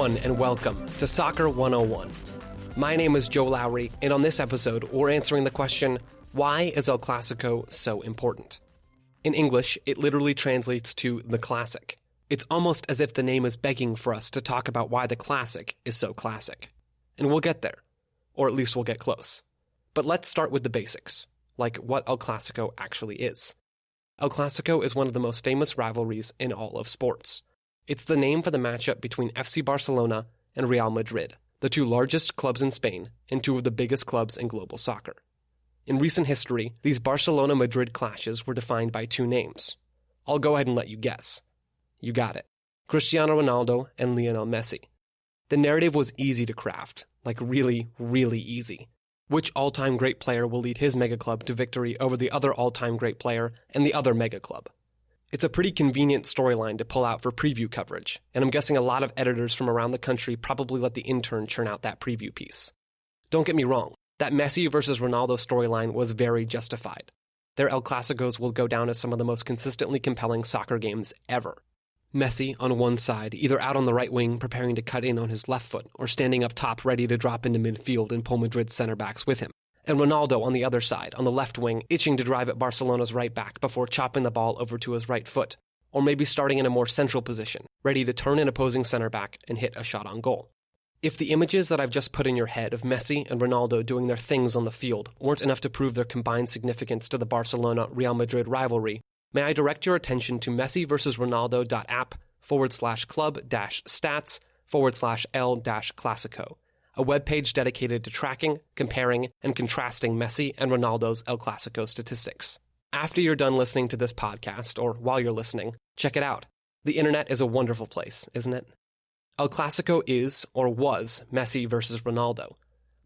everyone, and welcome to Soccer 101. My name is Joe Lowery, and on this episode, we're answering the question, why is El Clásico so important? In English, it literally translates to the classic. It's almost as if the name is begging for us to talk about why the classic is so classic. And we'll get there. Or at least we'll get close. But let's start with the basics, like what El Clásico actually is. El Clásico is one of the most famous rivalries in all of sports. It's the name for the matchup between FC Barcelona and Real Madrid, the two largest clubs in Spain and two of the biggest clubs in global soccer. In recent history, these Barcelona-Madrid clashes were defined by two names. I'll go ahead and let you guess. You got it. Cristiano Ronaldo and Lionel Messi. The narrative was easy to craft, like really, really easy. Which all-time great player will lead his mega club to victory over the other all-time great player and the other mega club? It's a pretty convenient storyline to pull out for preview coverage, and I'm guessing a lot of editors from around the country probably let the intern churn out that preview piece. Don't get me wrong, that Messi versus Ronaldo storyline was very justified. Their El Clásicos will go down as some of the most consistently compelling soccer games ever. Messi on one side, either out on the right wing preparing to cut in on his left foot, or standing up top ready to drop into midfield and pull Madrid's center backs with him. And Ronaldo on the other side, on the left wing, itching to drive at Barcelona's right back before chopping the ball over to his right foot, or maybe starting in a more central position, ready to turn an opposing center back and hit a shot on goal. If the images that I've just put in your head of Messi and Ronaldo doing their things on the field weren't enough to prove their combined significance to the Barcelona-Real Madrid rivalry, may I direct your attention to Messi vs Ronaldo.app/stats/L-Clásico, a webpage dedicated to tracking, comparing, and contrasting Messi and Ronaldo's El Clásico statistics. After you're done listening to this podcast, or while you're listening, check it out. The internet is a wonderful place, isn't it? El Clásico is, or was, Messi versus Ronaldo.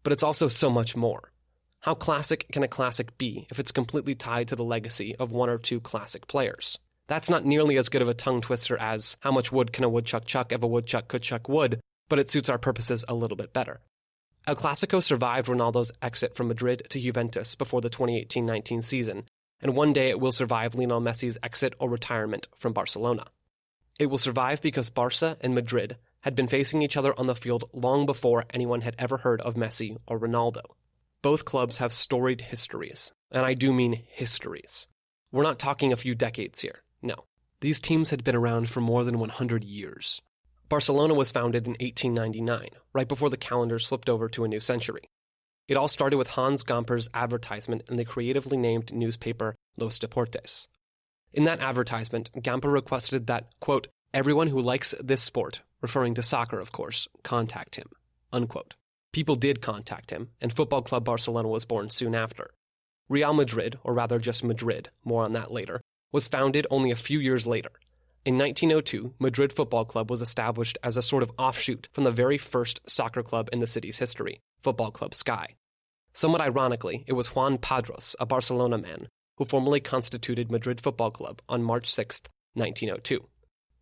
But it's also so much more. How classic can a classic be if it's completely tied to the legacy of one or two classic players? That's not nearly as good of a tongue twister as how much wood can a woodchuck chuck if a woodchuck could chuck wood, but it suits our purposes a little bit better. El Clásico survived Ronaldo's exit from Madrid to Juventus before the 2018-19 season, and one day it will survive Lionel Messi's exit or retirement from Barcelona. It will survive because Barca and Madrid had been facing each other on the field long before anyone had ever heard of Messi or Ronaldo. Both clubs have storied histories, and I do mean histories. We're not talking a few decades here, no. These teams had been around for more than 100 years. Barcelona was founded in 1899, right before the calendar slipped over to a new century. It all started with Hans Gamper's advertisement in the creatively named newspaper Los Deportes. In that advertisement, Gamper requested that, quote, everyone who likes this sport, referring to soccer, of course, contact him, unquote. People did contact him, and Football Club Barcelona was born soon after. Real Madrid, or rather just Madrid, more on that later, was founded only a few years later. In 1902, Madrid Football Club was established as a sort of offshoot from the very first soccer club in the city's history, Football Club Sky. Somewhat ironically, it was Juan Padros, a Barcelona man, who formally constituted Madrid Football Club on March 6, 1902.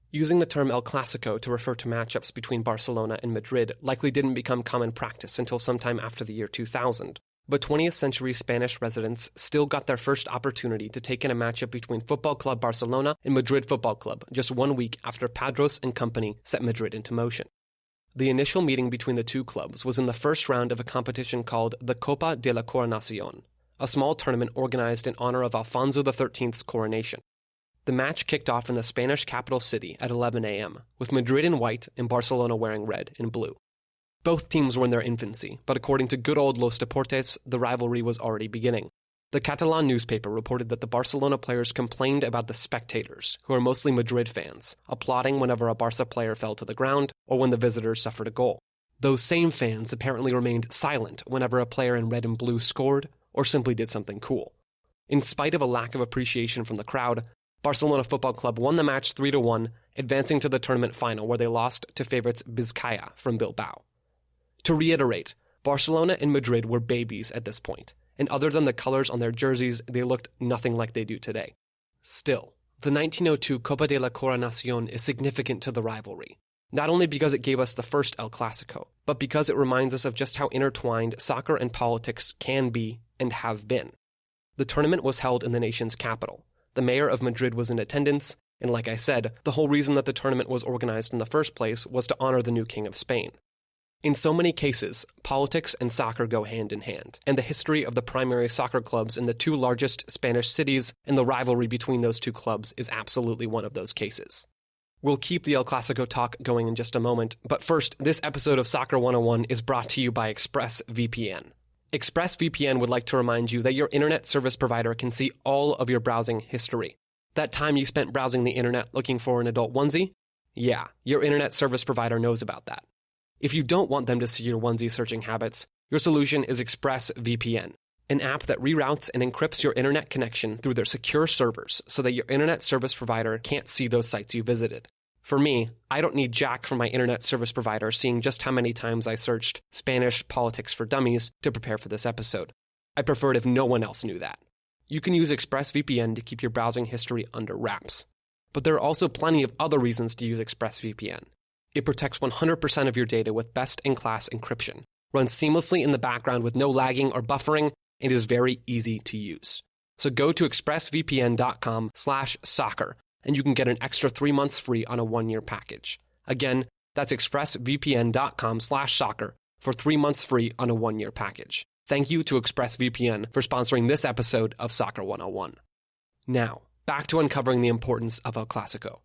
Using the term El Clásico to refer to matchups between Barcelona and Madrid likely didn't become common practice until sometime after the year 2000. But 20th century Spanish residents still got their first opportunity to take in a matchup between Football Club Barcelona and Madrid Football Club just 1 week after Padros and company set Madrid into motion. The initial meeting between the two clubs was in the first round of a competition called the Copa de la Coronación, a small tournament organized in honor of Alfonso XIII's coronation. The match kicked off in the Spanish capital city at 11 a.m., with Madrid in white and Barcelona wearing red and blue. Both teams were in their infancy, but according to good old Los Deportes, the rivalry was already beginning. The Catalan newspaper reported that the Barcelona players complained about the spectators, who are mostly Madrid fans, applauding whenever a Barca player fell to the ground or when the visitors suffered a goal. Those same fans apparently remained silent whenever a player in red and blue scored or simply did something cool. In spite of a lack of appreciation from the crowd, Barcelona Football Club won the match 3-1, advancing to the tournament final where they lost to favorites Vizcaya from Bilbao. To reiterate, Barcelona and Madrid were babies at this point, and other than the colors on their jerseys, they looked nothing like they do today. Still, the 1902 Copa de la Coronación is significant to the rivalry, not only because it gave us the first El Clásico, but because it reminds us of just how intertwined soccer and politics can be and have been. The tournament was held in the nation's capital. The mayor of Madrid was in attendance, And like I said, the whole reason that the tournament was organized in the first place was to honor the new king of Spain. In so many cases, politics and soccer go hand in hand, and the history of the primary soccer clubs in the two largest Spanish cities and the rivalry between those two clubs is absolutely one of those cases. We'll keep the El Clásico talk going in just a moment, but first, this episode of Soccer 101 is brought to you by ExpressVPN. ExpressVPN would like to remind you that your internet service provider can see all of your browsing history. That time you spent browsing the internet looking for an adult onesie? Yeah, your internet service provider knows about that. If you don't want them to see your onesie searching habits, your solution is ExpressVPN, an app that reroutes and encrypts your internet connection through their secure servers so that your internet service provider can't see those sites you visited. For me, I don't need Jack from my internet service provider seeing just how many times I searched Spanish politics for dummies to prepare for this episode. I prefer it if no one else knew that. You can use ExpressVPN to keep your browsing history under wraps. But there are also plenty of other reasons to use ExpressVPN. It protects 100% of your data with best-in-class encryption, runs seamlessly in the background with no lagging or buffering, and is very easy to use. So go to expressvpn.com/soccer, and you can get an extra 3 months free on a 1-year package. Again, that's expressvpn.com/soccer for 3 months free on a 1-year package. Thank you to ExpressVPN for sponsoring this episode of Soccer 101. Now, back to uncovering the importance of El Clásico.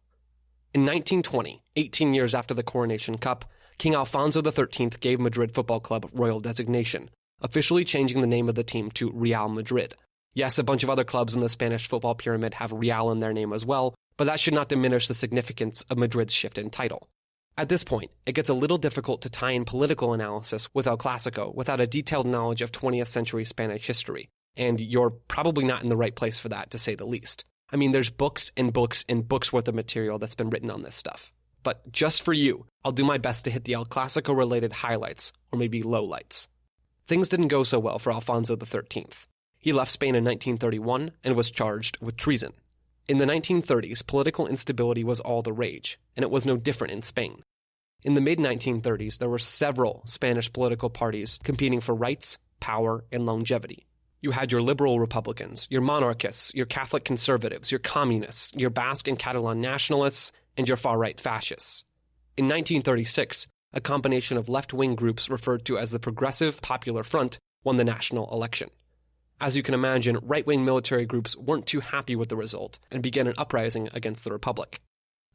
In 1920, 18 years after the Coronation Cup, King Alfonso XIII gave Madrid Football Club royal designation, officially changing the name of the team to Real Madrid. Yes, a bunch of other clubs in the Spanish football pyramid have Real in their name as well, but that should not diminish the significance of Madrid's shift in title. At this point, it gets a little difficult to tie in political analysis with El Clásico without a detailed knowledge of 20th century Spanish history, and you're probably not in the right place for that, to say the least. I mean, there's books and books and books worth of material that's been written on this stuff. But just for you, I'll do my best to hit the El Clásico-related highlights, or maybe lowlights. Things didn't go so well for Alfonso XIII. He left Spain in 1931 and was charged with treason. In the 1930s, political instability was all the rage, and it was no different in Spain. In the mid-1930s, there were several Spanish political parties competing for rights, power, and longevity. You had your liberal Republicans, your monarchists, your Catholic conservatives, your communists, your Basque and Catalan nationalists, and your far-right fascists. In 1936, a combination of left-wing groups referred to as the Progressive Popular Front won the national election. As you can imagine, right-wing military groups weren't too happy with the result and began an uprising against the Republic.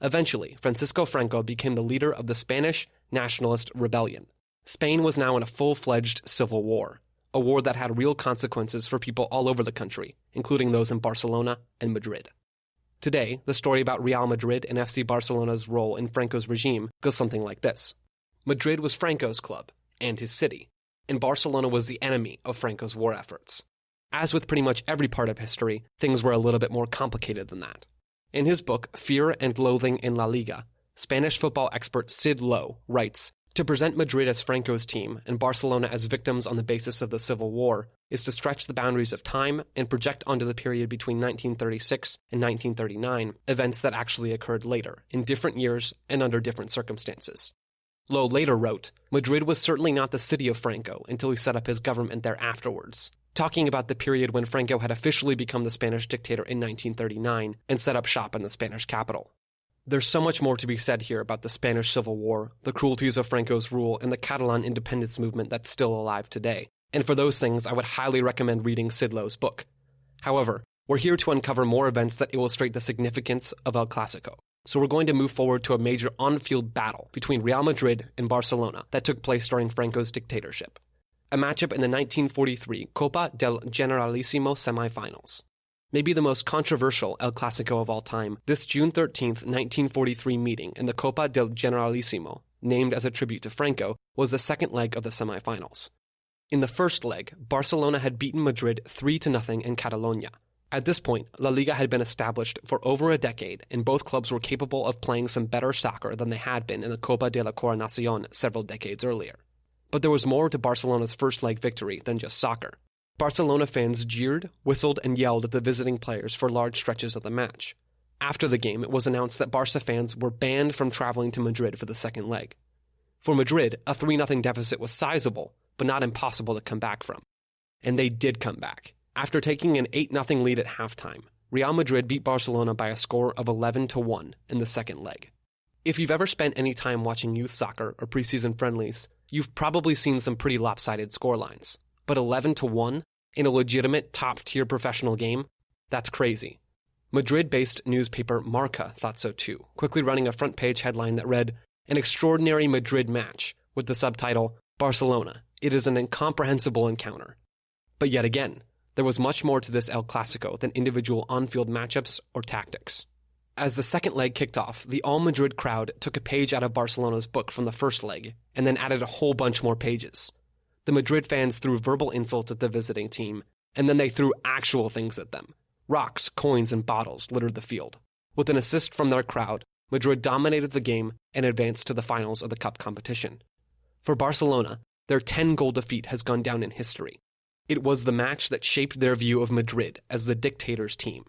Eventually, Francisco Franco became the leader of the Spanish Nationalist Rebellion. Spain was now in a full-fledged civil war, a war that had real consequences for people all over the country, including those in Barcelona and Madrid. Today, the story about Real Madrid and FC Barcelona's role in Franco's regime goes something like this. Madrid was Franco's club and his city, and Barcelona was the enemy of Franco's war efforts. As with pretty much every part of history, things were a little bit more complicated than that. In his book, Fear and Loathing in La Liga, Spanish football expert Sid Lowe writes, "To present Madrid as Franco's team and Barcelona as victims on the basis of the Civil War is to stretch the boundaries of time and project onto the period between 1936 and 1939 events that actually occurred later, in different years and under different circumstances." Lowe later wrote, "Madrid was certainly not the city of Franco until he set up his government there afterwards," talking about the period when Franco had officially become the Spanish dictator in 1939 and set up shop in the Spanish capital. There's so much more to be said here about the Spanish Civil War, the cruelties of Franco's rule, and the Catalan independence movement that's still alive today. And for those things, I would highly recommend reading Sid Lowe's book. However, we're here to uncover more events that illustrate the significance of El Clásico. So we're going to move forward to a major on-field battle between Real Madrid and Barcelona that took place during Franco's dictatorship. A matchup in the 1943 Copa del Generalissimo semifinals. Maybe the most controversial El Clásico of all time, this June 13th, 1943 meeting in the Copa del Generalissimo, named as a tribute to Franco, was the second leg of the semifinals. In the first leg, Barcelona had beaten Madrid 3-0 in Catalonia. At this point, La Liga had been established for over a decade, and both clubs were capable of playing some better soccer than they had been in the Copa de la Coronación several decades earlier. But there was more to Barcelona's first leg victory than just soccer. Barcelona fans jeered, whistled, and yelled at the visiting players for large stretches of the match. After the game, it was announced that Barca fans were banned from traveling to Madrid for the second leg. For Madrid, a 3-0 deficit was sizable, but not impossible to come back from. And they did come back. After taking an 8-0 lead at halftime, Real Madrid beat Barcelona by a score of 11-1 in the second leg. If you've ever spent any time watching youth soccer or preseason friendlies, you've probably seen some pretty lopsided scorelines. But 11-1 in a legitimate top-tier professional game? That's crazy. Madrid-based newspaper Marca thought so too, quickly running a front-page headline that read, "An extraordinary Madrid match," with the subtitle, "Barcelona, it is an incomprehensible encounter." But yet again, there was much more to this El Clásico than individual on-field matchups or tactics. As the second leg kicked off, the all-Madrid crowd took a page out of Barcelona's book from the first leg, and then added a whole bunch more pages. The Madrid fans threw verbal insults at the visiting team, and then they threw actual things at them. Rocks, coins, and bottles littered the field. With an assist from their crowd, Madrid dominated the game and advanced to the finals of the cup competition. For Barcelona, their 10-goal defeat has gone down in history. It was the match that shaped their view of Madrid as the dictator's team.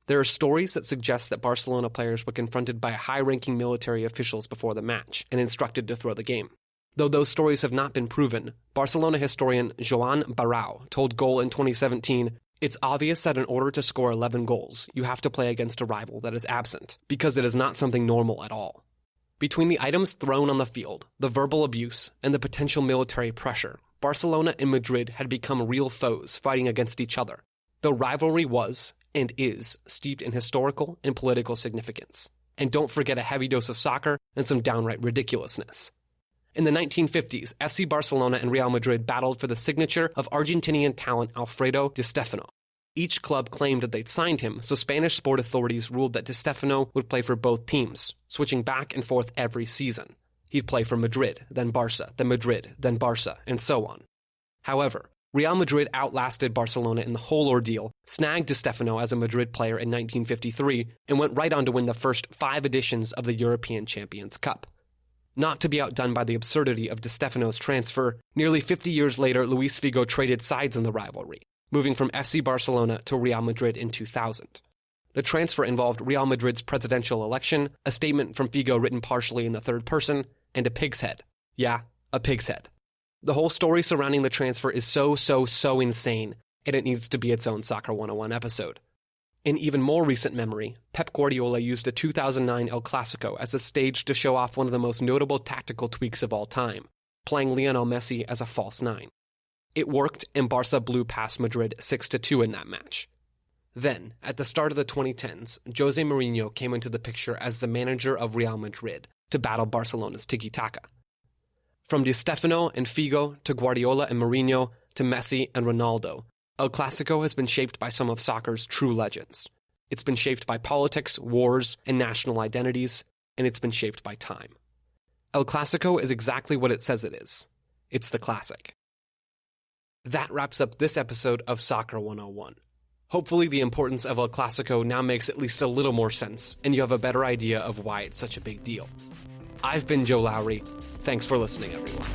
There are stories that suggest that Barcelona players were confronted by high-ranking military officials before the match and instructed to throw the game. Though those stories have not been proven, Barcelona historian Joan Barau told Goal in 2017, "It's obvious that in order to score 11 goals, you have to play against a rival that is absent, because it is not something normal at all." Between the items thrown on the field, the verbal abuse, and the potential military pressure, Barcelona and Madrid had become real foes fighting against each other. The rivalry was, and is, steeped in historical and political significance. And don't forget a heavy dose of soccer and some downright ridiculousness. In the 1950s, FC Barcelona and Real Madrid battled for the signature of Argentinian talent Alfredo Di Stefano. Each club claimed that they'd signed him, so Spanish sport authorities ruled that Di Stefano would play for both teams, switching back and forth every season. He'd play for Madrid, then Barca, then Madrid, then Barca, and so on. However, Real Madrid outlasted Barcelona in the whole ordeal, snagged Di Stefano as a Madrid player in 1953, and went right on to win the first 5 editions of the European Champions Cup. Not to be outdone by the absurdity of Di Stefano's transfer, nearly 50 years later, Luis Figo traded sides in the rivalry, moving from FC Barcelona to Real Madrid in 2000. The transfer involved Real Madrid's presidential election, a statement from Figo written partially in the third person, and a pig's head. Yeah, a pig's head. The whole story surrounding the transfer is so insane, and it needs to be its own Soccer 101 episode. In even more recent memory, Pep Guardiola used a 2009 El Clásico as a stage to show off one of the most notable tactical tweaks of all time, playing Lionel Messi as a false 9. It worked, and Barca blew past Madrid 6-2 in that match. Then, at the start of the 2010s, Jose Mourinho came into the picture as the manager of Real Madrid to battle Barcelona's tiki-taka. From Di Stefano and Figo to Guardiola and Mourinho to Messi and Ronaldo, El Clásico has been shaped by some of soccer's true legends. It's been shaped by politics, wars, and national identities, and it's been shaped by time. El Clásico is exactly what it says it is. It's the classic. That wraps up this episode of Soccer 101. Hopefully the importance of El Clásico now makes at least a little more sense, and you have a better idea of why it's such a big deal. I've been Joe Lowery. Thanks for listening, everyone.